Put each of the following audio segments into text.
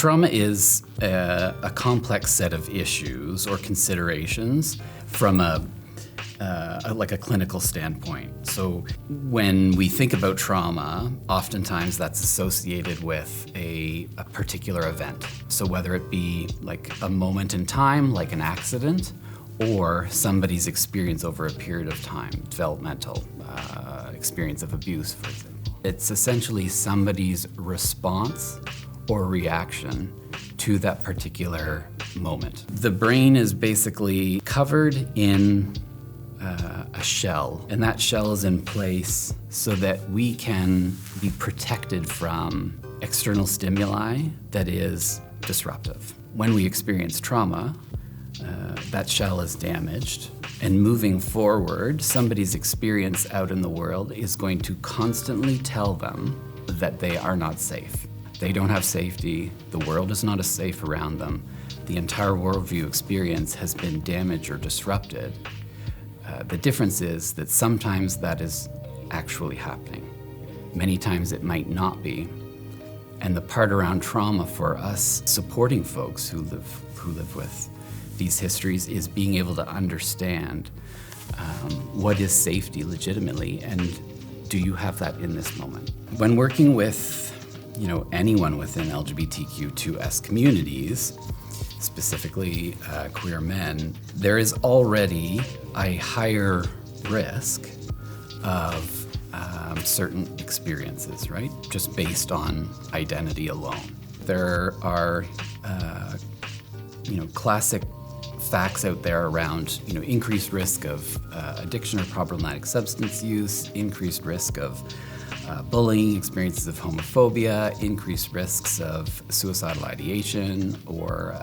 Trauma is a complex set of issues or considerations from a clinical standpoint. So when we think about trauma, oftentimes that's associated with a particular event. So whether it be like a moment in time, like an accident, or somebody's experience over a period of time, developmental experience of abuse, for example. It's essentially somebody's response or reaction to that particular moment. The brain is basically covered in a shell, and that shell is in place so that we can be protected from external stimuli that is disruptive. When we experience trauma, that shell is damaged, and moving forward, somebody's experience out in the world is going to constantly tell them that they are not safe. They don't have safety, the world is not as safe around them, the entire worldview experience has been damaged or disrupted. The difference is that sometimes that is actually happening. Many times it might not be. And the part around trauma for us supporting folks who live with these histories is being able to understand what is safety legitimately, and do you have that in this moment? When working with anyone within LGBTQ2S communities, specifically queer men, there is already a higher risk of certain experiences, right? Just based on identity alone. There are classic facts out there around increased risk of addiction or problematic substance use, increased risk of bullying, experiences of homophobia, increased risks of suicidal ideation or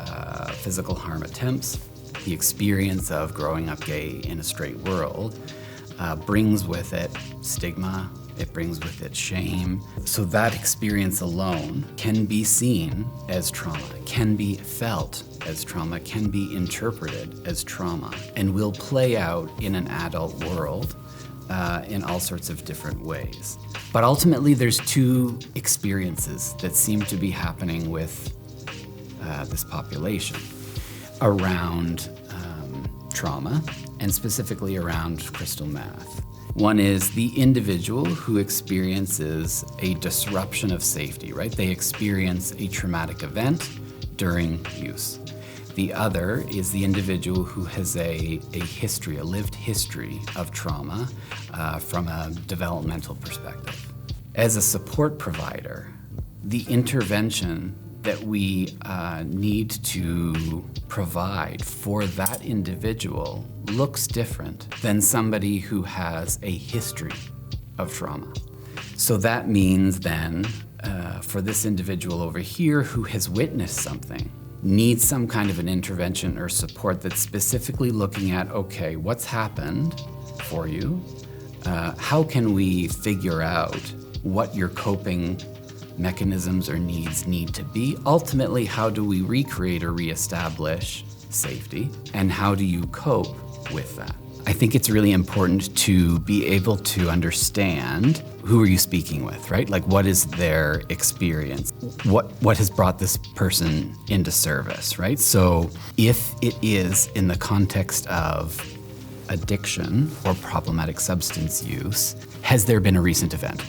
physical harm attempts. The experience of growing up gay in a straight world brings with it stigma, it brings with it shame. So that experience alone can be seen as trauma, can be felt as trauma, can be interpreted as trauma, and will play out in an adult world in all sorts of different ways. But ultimately, there's two experiences that seem to be happening with this population around trauma, and specifically around crystal meth. One is the individual who experiences a disruption of safety, right? They experience a traumatic event during use. The other is the individual who has a history, a lived history of trauma from a developmental perspective. As a support provider, the intervention that we need to provide for that individual looks different than somebody who has a history of trauma. So that means then, for this individual over here who has witnessed something, needs some kind of an intervention or support that's specifically looking at, okay, what's happened for you? How can we figure out what your coping mechanisms or needs need to be? Ultimately, how do we recreate or reestablish safety? And how do you cope with that? I think it's really important to be able to understand who are you speaking with, right? Like, what is their experience? What has brought this person into service, right? So if it is in the context of addiction or problematic substance use, has there been a recent event?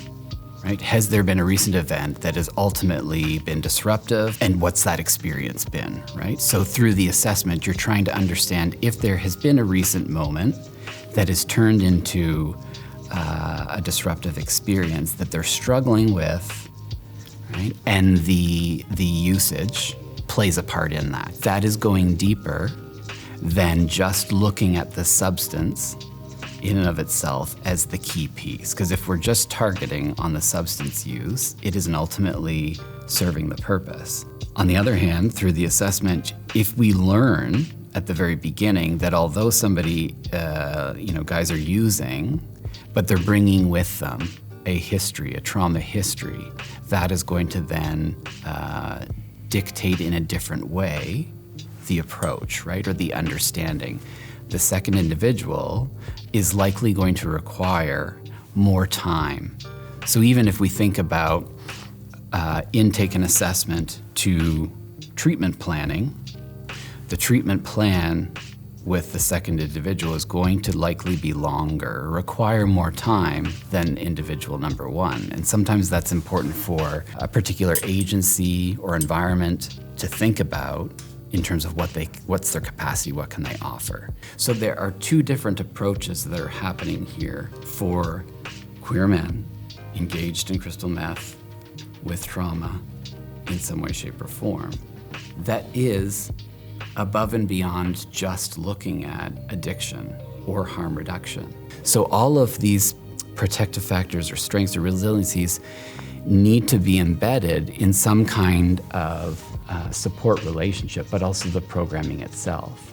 Right? Has there been a recent event that has ultimately been disruptive, and what's that experience been, right? So through the assessment, you're trying to understand if there has been a recent moment that has turned into a disruptive experience that they're struggling with, right? And the usage plays a part in that. That is going deeper than just looking at the substance in and of itself as the key piece. Because if we're just targeting on the substance use, it isn't ultimately serving the purpose. On the other hand, through the assessment, if we learn at the very beginning that although somebody, guys are using, but they're bringing with them a history, a trauma history, that is going to then dictate in a different way the approach, right, or the understanding. The second individual is likely going to require more time. So even if we think about intake and assessment to treatment planning, the treatment plan with the second individual is going to likely be longer, require more time than individual number one. And sometimes that's important for a particular agency or environment to think about in terms of what's their capacity, what can they offer. So there are two different approaches that are happening here for queer men engaged in crystal meth with trauma in some way, shape, or form. That is above and beyond just looking at addiction or harm reduction. So all of these protective factors or strengths or resiliencies need to be embedded in some kind of support relationship, but also the programming itself.